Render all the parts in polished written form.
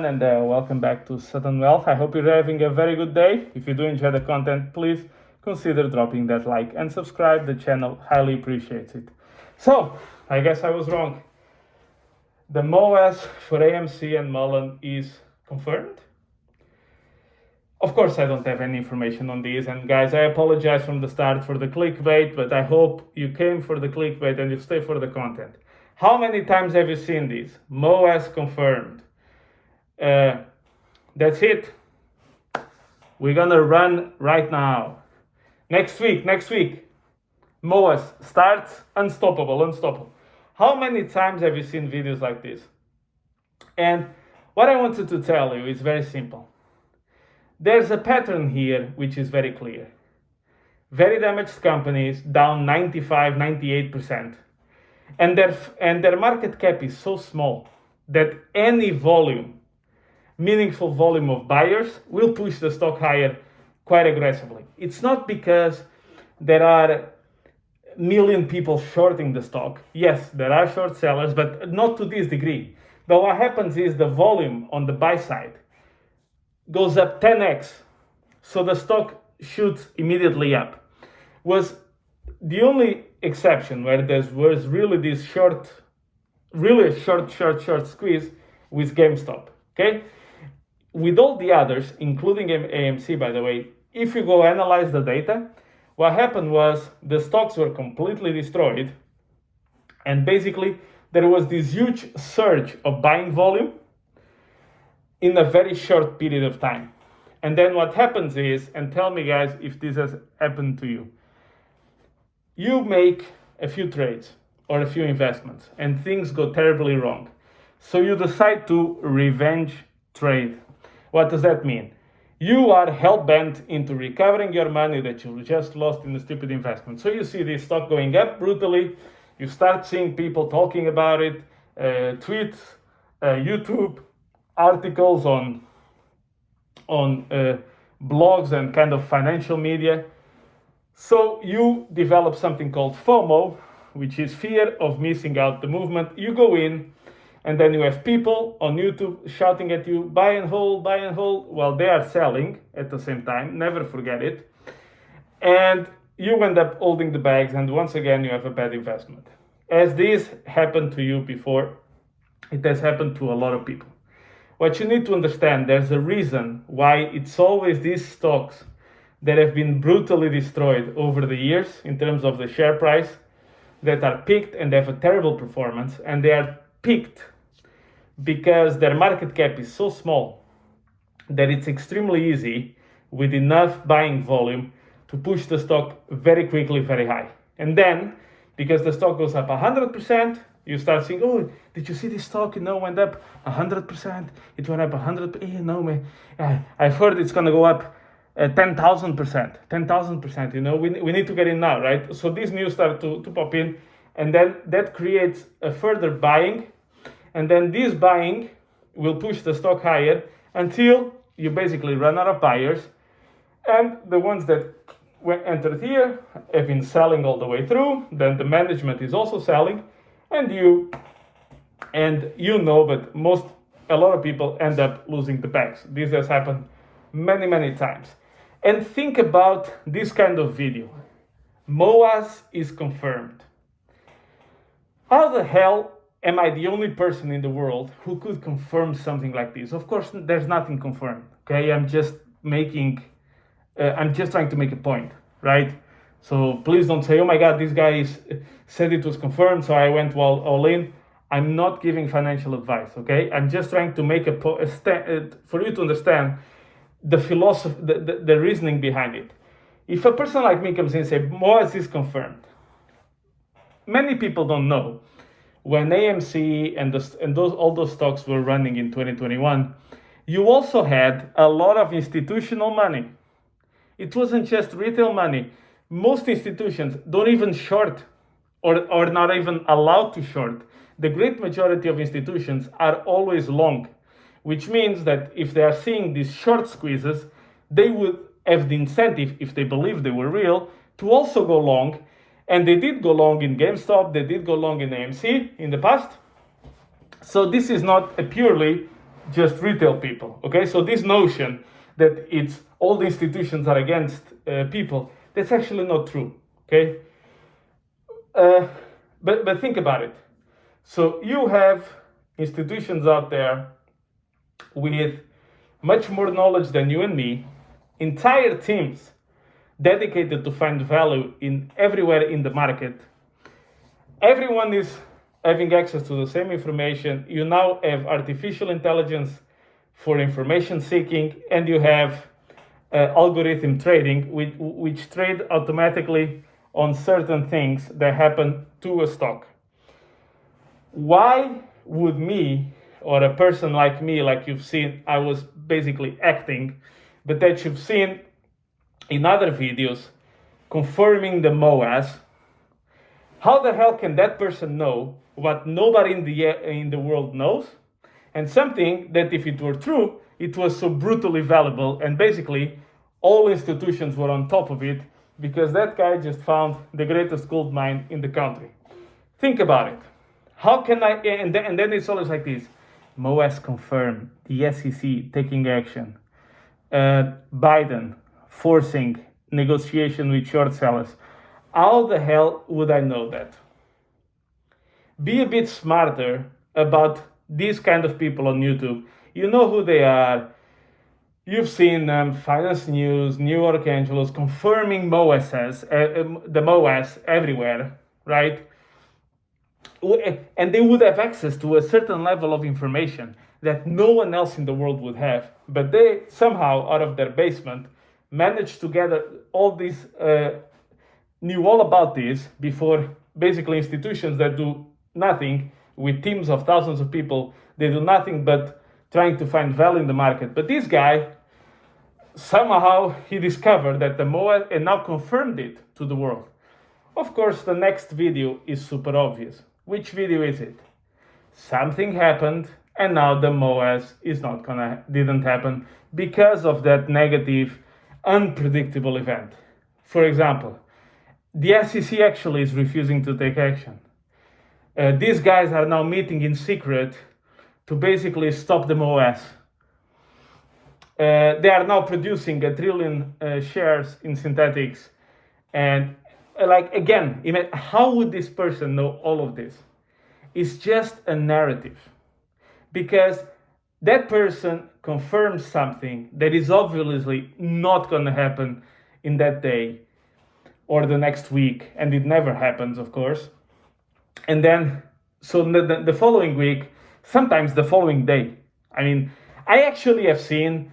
And welcome back to Sudden Wealth. I hope you're having a very good day. If you do enjoy the content, please consider dropping that like and subscribe. The channel highly appreciates it. So, I guess I was wrong. The Moass for AMC and Muln is confirmed. Of course, I don't have any information on these, and guys, I apologize from the start for the clickbait, but I hope you came for the clickbait and you stay for the content. How many times have you seen these? Moass confirmed. That's it. We're gonna run right now. Next week. Moass starts unstoppable. How many times have you seen videos like this? And what I wanted to tell you is very simple. There's a pattern here which is very clear. Very damaged companies down 95, 98%. And their market cap is so small that any meaningful volume of buyers will push the stock higher quite aggressively. It's not because there are a million people shorting the stock. Yes, there are short sellers, but not to this degree. But what happens is the volume on the buy side goes up 10x, so the stock shoots immediately up. Was the only exception where there was really this short squeeze with GameStop. Okay, with all the others, including AMC, by the way, if you go analyze the data, what happened was the stocks were completely destroyed, and basically there was this huge surge of buying volume in a very short period of time. And then what happens is, and tell me guys if this has happened to you, you make a few trades or a few investments and things go terribly wrong. So you decide to revenge trade. What does that mean? You are hell-bent into recovering your money that you just lost in a stupid investment. So you see this stock going up brutally, you start seeing people talking about it, tweets, YouTube, articles on blogs and kind of financial media. So you develop something called FOMO, which is fear of missing out the movement. You go in, and then you have people on YouTube shouting at you, buy and hold, while they are selling at the same time. Never forget it. And you end up holding the bags, and once again, you have a bad investment. As this happened to you before, it has happened to a lot of people. What you need to understand, there's a reason why it's always these stocks that have been brutally destroyed over the years in terms of the share price that are picked and have a terrible performance, and they are picked because their market cap is so small that it's extremely easy with enough buying volume to push the stock very quickly, very high. And then, because the stock goes up 100%, you start saying, oh, did you see this stock? Went up 100%. It went up 100%. Man, I've heard it's going to go up 10,000%. 10,000%. We need to get in now, right? So these news start to pop in, and then that creates a further buying, and then this buying will push the stock higher until you basically run out of buyers, and the ones that entered here have been selling all the way through. Then the management is also selling, but a lot of people end up losing the bags. This has happened many times. And think about this kind of video. Moass is confirmed. How the hell am I the only person in the world who could confirm something like this? Of course, there's nothing confirmed. Okay, I'm just trying to make a point, right? So please don't say, oh my God, this guy said it was confirmed, so I went all in. I'm not giving financial advice, okay? I'm just trying to make for you to understand the philosophy, the reasoning behind it. If a person like me comes in and says, Moass is confirmed, many people don't know. When AMC and all those stocks were running in 2021, you also had a lot of institutional money. It wasn't just retail money. Most institutions don't even short or not even allowed to short. The great majority of institutions are always long, which means that if they are seeing these short squeezes, they would have the incentive, if they believe they were real, to also go long. And they did go long in GameStop, they did go long in AMC in the past. So this is not a purely just retail people. Okay, so this notion that it's all the institutions are against people, that's actually not true. Okay, but think about it. So you have institutions out there with much more knowledge than you and me, entire teams dedicated to find value in everywhere in the market. Everyone is having access to the same information. You now have artificial intelligence for information seeking, and you have algorithm trading, which trade automatically on certain things that happen to a stock. Why would me, or a person like me, like you've seen, I was basically acting, but that you've seen in other videos, confirming the Moass, how the hell can that person know what nobody in the world knows? And something that, if it were true, it was so brutally valuable, and basically all institutions were on top of it because that guy just found the greatest gold mine in the country. Think about it. How can I, and then it's always like this, Moass confirmed, the SEC taking action, Biden forcing negotiation with short sellers. How the hell would I know that? Be a bit smarter about these kind of people on YouTube. You know who they are. You've seen them, Finance News, New York Angelos, confirming Moasses, the Moass everywhere, right? And they would have access to a certain level of information that no one else in the world would have. But they somehow, out of their basement, managed to gather all these, knew all about this before basically institutions that do nothing with teams of thousands of people. They do nothing but trying to find value in the market. But this guy, somehow he discovered that the Moass, and now confirmed it to the world. Of course, the next video is super obvious. Which video is it? Something happened, and now the Moass didn't happen because of that negative, unpredictable event. For example, the SEC actually is refusing to take action. These guys are now meeting in secret to basically stop the Moass. They are now producing 1 trillion shares in synthetics. And again, how would this person know all of this? It's just a narrative. Because that person confirms something that is obviously not going to happen in that day or the next week. And it never happens, of course. And then, so the following week, sometimes the following day. I actually have seen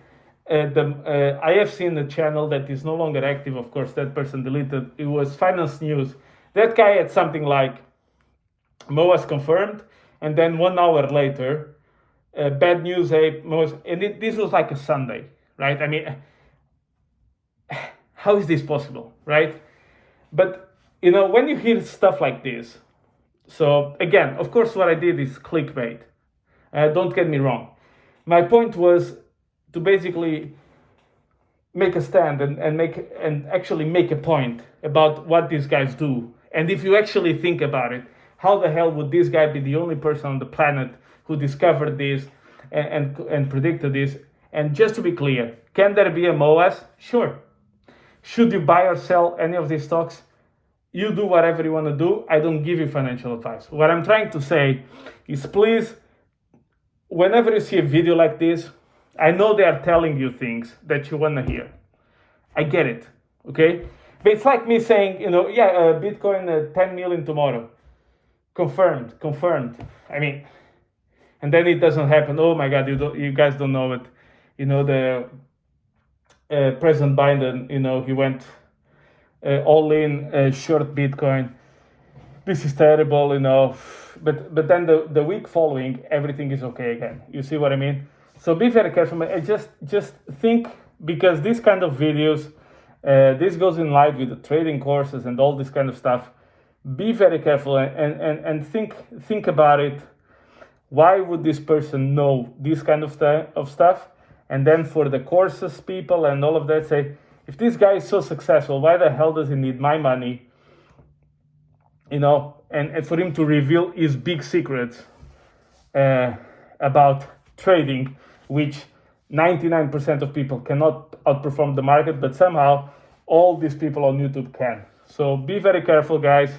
I have seen a channel that is no longer active. Of course, that person deleted. It was Finance News. That guy had something like Moass confirmed, and then 1 hour later, bad news, Moass, and this was like a Sunday, right? How is this possible, right? But when you hear stuff like this, so again, of course, what I did is clickbait. Don't get me wrong. My point was to basically make a stand and actually make a point about what these guys do. And if you actually think about it, how the hell would this guy be the only person on the planet who discovered this and predicted this? And just to be clear, can there be a Moass? Sure. Should you buy or sell any of these stocks? You do whatever you want to do. I don't give you financial advice. What I'm trying to say is, please, whenever you see a video like this, I know they are telling you things that you want to hear. I get it, okay? But it's like me saying, Bitcoin 10 million tomorrow. Confirmed. And then it doesn't happen. Oh my God, you guys don't know it. The President Biden, he went all in short Bitcoin. This is terrible, But then the week following, everything is okay again. You see what I mean? So be very careful. Just think, because these kind of videos, this goes in line with the trading courses and all this kind of stuff. Be very careful and think about it. Why would this person know this kind of stuff? And then for the courses people and all of that, say, if this guy is so successful, why the hell does he need my money? And for him to reveal his big secrets about trading which 99% of people cannot outperform the market, but somehow all these people on YouTube can. So be very careful, guys.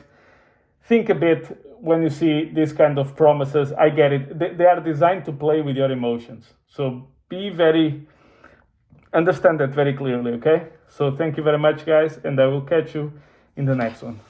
Think a bit when you see these kind of promises. I get it. They are designed to play with your emotions. So understand that very clearly, okay? So thank you very much, guys, and I will catch you in the next one.